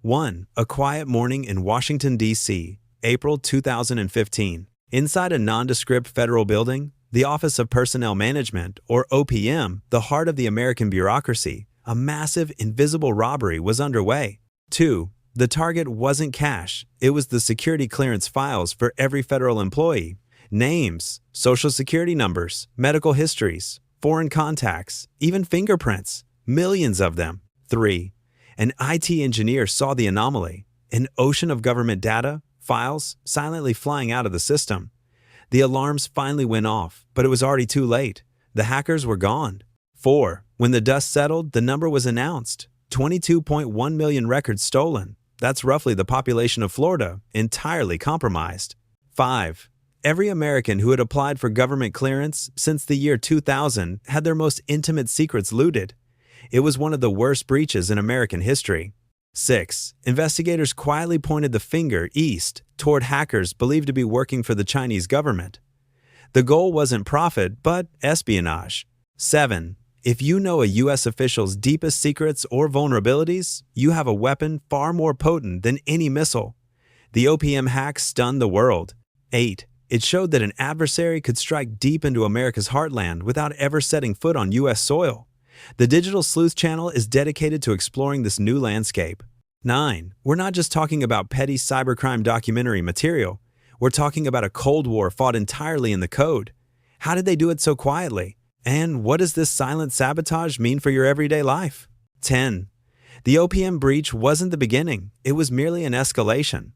1. A quiet morning in Washington, D.C., April 2015. Inside a nondescript federal building, the Office of Personnel Management, or OPM, the heart of the American bureaucracy, a massive, invisible robbery was underway. 2. The target wasn't cash, it was the security clearance files for every federal employee. Names, social security numbers, medical histories, foreign contacts, even fingerprints. Millions of them. 3. An IT engineer saw the anomaly. An ocean of government data, files, silently flying out of the system. The alarms finally went off, but it was already too late. The hackers were gone. 4. When the dust settled, the number was announced. 22.1 million records stolen. That's roughly the population of Florida, entirely compromised. 5. Every American who had applied for government clearance since the year 2000 had their most intimate secrets looted. It was one of the worst breaches in American history. 6. Investigators quietly pointed the finger east toward hackers believed to be working for the Chinese government. The goal wasn't profit, but espionage. 7. If you know a U.S. official's deepest secrets or vulnerabilities, you have a weapon far more potent than any missile. The OPM hack stunned the world. 8. It showed that an adversary could strike deep into America's heartland without ever setting foot on U.S. soil. The Digital Sleuth channel is dedicated to exploring this new landscape. 9. We're not just talking about petty cybercrime documentary material. We're talking about a Cold War fought entirely in the code. How did they do it so quietly? And what does this silent sabotage mean for your everyday life? 10. The OPM breach wasn't the beginning. It was merely an escalation.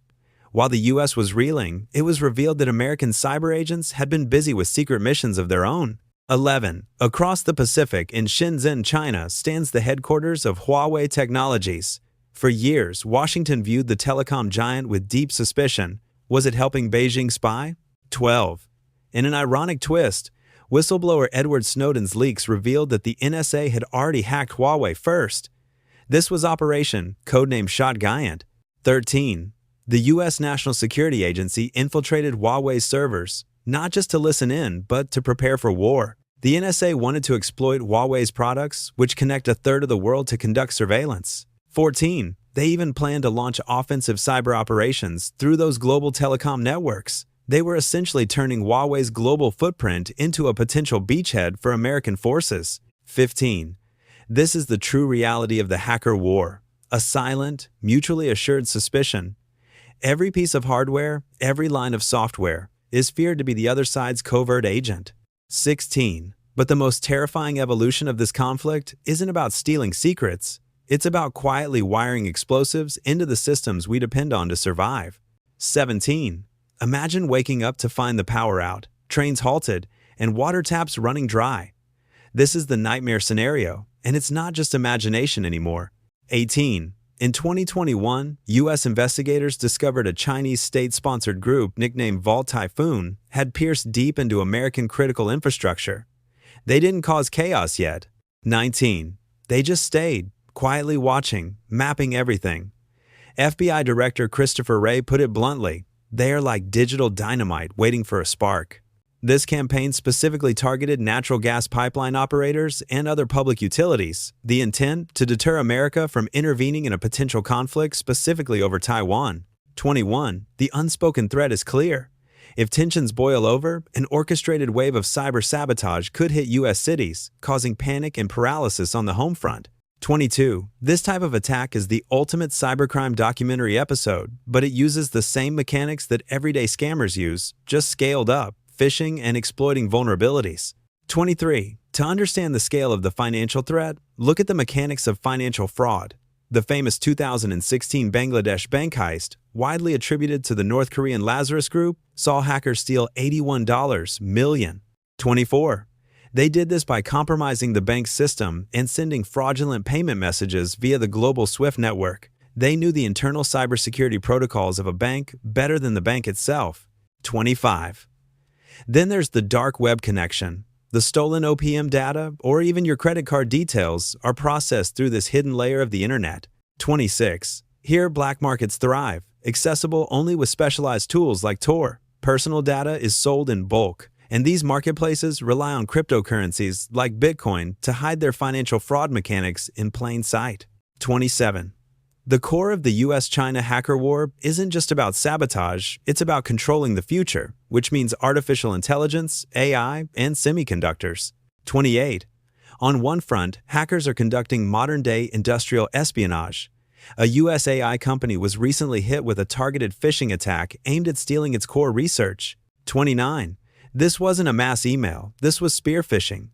While the U.S. was reeling, it was revealed that American cyber agents had been busy with secret missions of their own. 11. Across the Pacific in Shenzhen, China, stands the headquarters of Huawei Technologies. For years, Washington viewed the telecom giant with deep suspicion. Was it helping Beijing spy? 12. In an ironic twist, whistleblower Edward Snowden's leaks revealed that the NSA had already hacked Huawei first. This was Operation, codenamed Shotgiant. 13. The U.S. National Security Agency infiltrated Huawei's servers, not just to listen in, but to prepare for war. The NSA wanted to exploit Huawei's products, which connect a third of the world, to conduct surveillance. 14. They even planned to launch offensive cyber operations through those global telecom networks. They were essentially turning Huawei's global footprint into a potential beachhead for American forces. 15. This is the true reality of the hacker war. A silent, mutually assured suspicion. Every piece of hardware, every line of software, is feared to be the other side's covert agent. 16. But the most terrifying evolution of this conflict isn't about stealing secrets. It's about quietly wiring explosives into the systems we depend on to survive. 17. Imagine waking up to find the power out, trains halted, and water taps running dry. This is the nightmare scenario, and it's not just imagination anymore. 18. In 2021, U.S. investigators discovered a Chinese state-sponsored group nicknamed Vault Typhoon had pierced deep into American critical infrastructure. They didn't cause chaos yet. 19. They just stayed, quietly watching, mapping everything. FBI Director Christopher Wray put it bluntly, they are like digital dynamite waiting for a spark. This campaign specifically targeted natural gas pipeline operators and other public utilities. The intent, to deter America from intervening in a potential conflict specifically over Taiwan. 21. The unspoken threat is clear. If tensions boil over, an orchestrated wave of cyber sabotage could hit U.S. cities, causing panic and paralysis on the home front. 22. This type of attack is the ultimate cybercrime documentary episode, but it uses the same mechanics that everyday scammers use, just scaled up. Phishing and exploiting vulnerabilities. 23. To understand the scale of the financial threat, look at the mechanics of financial fraud. The famous 2016 Bangladesh Bank Heist, widely attributed to the North Korean Lazarus Group, saw hackers steal $81 million. 24. They did this by compromising the bank's system and sending fraudulent payment messages via the global SWIFT network. They knew the internal cybersecurity protocols of a bank better than the bank itself. 25. Then there's the dark web connection. The stolen OPM data, or even your credit card details, are processed through this hidden layer of the internet. 26. Here, black markets thrive, accessible only with specialized tools like Tor. Personal data is sold in bulk, and these marketplaces rely on cryptocurrencies like Bitcoin to hide their financial fraud mechanics in plain sight. 27. The core of the US-China hacker war isn't just about sabotage, it's about controlling the future, which means artificial intelligence, AI, and semiconductors. 28. On one front, hackers are conducting modern-day industrial espionage. A US AI company was recently hit with a targeted phishing attack aimed at stealing its core research. 29. This wasn't a mass email, this was spear phishing.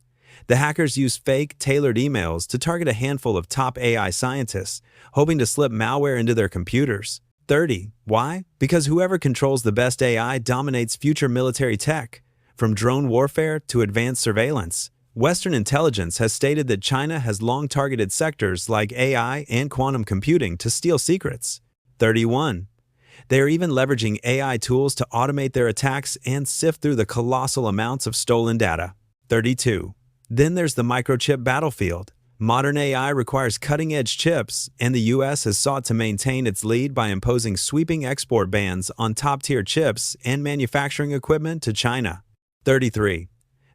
The hackers used fake, tailored emails to target a handful of top AI scientists, hoping to slip malware into their computers. 30. Why? Because whoever controls the best AI dominates future military tech. From drone warfare to advanced surveillance, Western intelligence has stated that China has long targeted sectors like AI and quantum computing to steal secrets. 31. They are even leveraging AI tools to automate their attacks and sift through the colossal amounts of stolen data. 32. Then there's the Microchip Battlefield. Modern AI requires cutting-edge chips, and the US has sought to maintain its lead by imposing sweeping export bans on top-tier chips and manufacturing equipment to China. 33.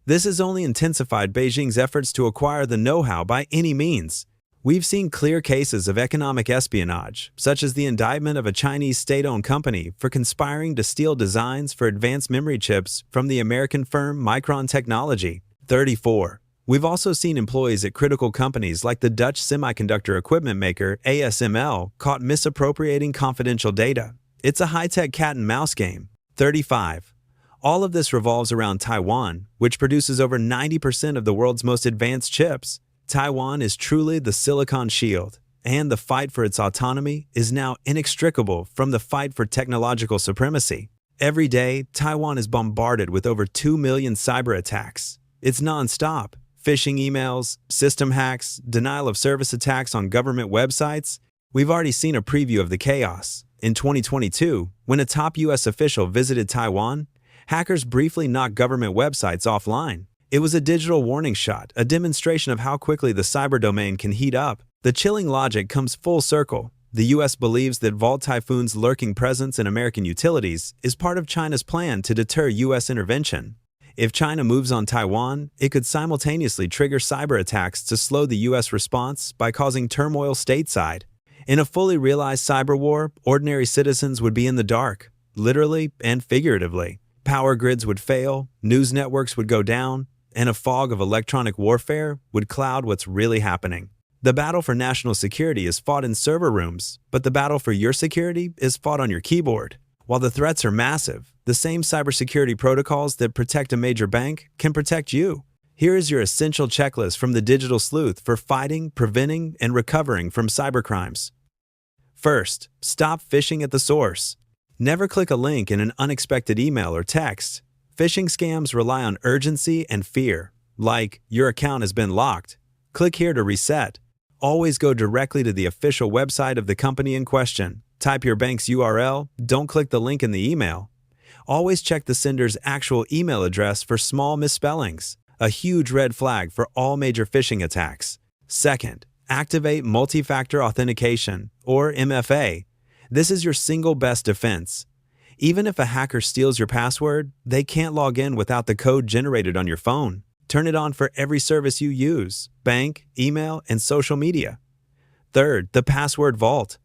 This has only intensified Beijing's efforts to acquire the know-how by any means. We've seen clear cases of economic espionage, such as the indictment of a Chinese state-owned company for conspiring to steal designs for advanced memory chips from the American firm Micron Technology. 34. We've also seen employees at critical companies like the Dutch semiconductor equipment maker ASML caught misappropriating confidential data. It's a high-tech cat-and-mouse game. 35. All of this revolves around Taiwan, which produces over 90% of the world's most advanced chips. Taiwan is truly the Silicon Shield, and the fight for its autonomy is now inextricable from the fight for technological supremacy. Every day, Taiwan is bombarded with over 2 million cyber attacks. It's non-stop. Phishing emails, system hacks, denial of service attacks on government websites. We've already seen a preview of the chaos. In 2022, when a top US official visited Taiwan, hackers briefly knocked government websites offline. It was a digital warning shot, a demonstration of how quickly the cyber domain can heat up. The chilling logic comes full circle. The US believes that Vault Typhoon's lurking presence in American utilities is part of China's plan to deter US intervention. If China moves on Taiwan, it could simultaneously trigger cyber attacks to slow the US response by causing turmoil stateside. In a fully realized cyber war, ordinary citizens would be in the dark, literally and figuratively. Power grids would fail, news networks would go down, and a fog of electronic warfare would cloud what's really happening. The battle for national security is fought in server rooms, but the battle for your security is fought on your keyboard. While the threats are massive, the same cybersecurity protocols that protect a major bank can protect you. Here is your essential checklist from the Digital Sleuth for fighting, preventing, and recovering from cybercrimes. First, stop phishing at the source. Never click a link in an unexpected email or text. Phishing scams rely on urgency and fear, like, your account has been locked. Click here to reset. Always go directly to the official website of the company in question. Type your bank's URL, don't click the link in the email. Always check the sender's actual email address for small misspellings, a huge red flag for all major phishing attacks. Second, activate multi-factor authentication, or MFA. This is your single best defense. Even if a hacker steals your password, they can't log in without the code generated on your phone. Turn it on for every service you use, bank, email, and social media. Third, the password vault.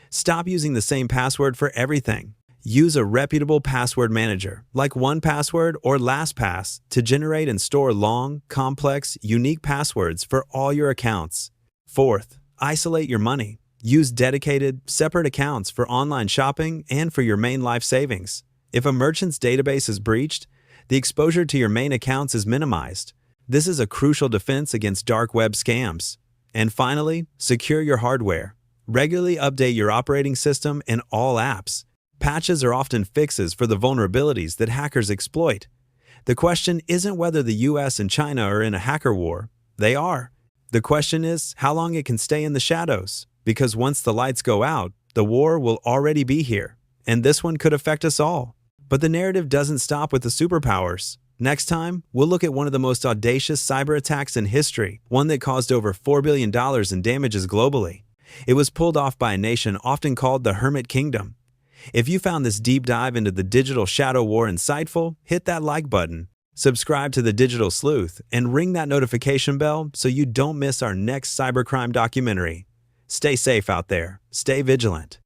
Stop using the same password for everything. Use a reputable password manager, like 1Password or LastPass, to generate and store long, complex, unique passwords for all your accounts. Fourth, isolate your money. Use dedicated, separate accounts for online shopping and for your main life savings. If a merchant's database is breached, the exposure to your main accounts is minimized. This is a crucial defense against dark web scams. And finally, secure your hardware. Regularly update your operating system and all apps. Patches are often fixes for the vulnerabilities that hackers exploit. The question isn't whether the US and China are in a hacker war. They are. The question is how long it can stay in the shadows, because once the lights go out, the war will already be here, and this one could affect us all. But the narrative doesn't stop with the superpowers. Next time, we'll look at one of the most audacious cyber attacks in history, one that caused over $4 billion in damages globally. It was pulled off by a nation often called the Hermit Kingdom. If you found this deep dive into the digital shadow war insightful, hit that like button, subscribe to the Digital Sleuth, and ring that notification bell so you don't miss our next cybercrime documentary. Stay safe out there. Stay vigilant.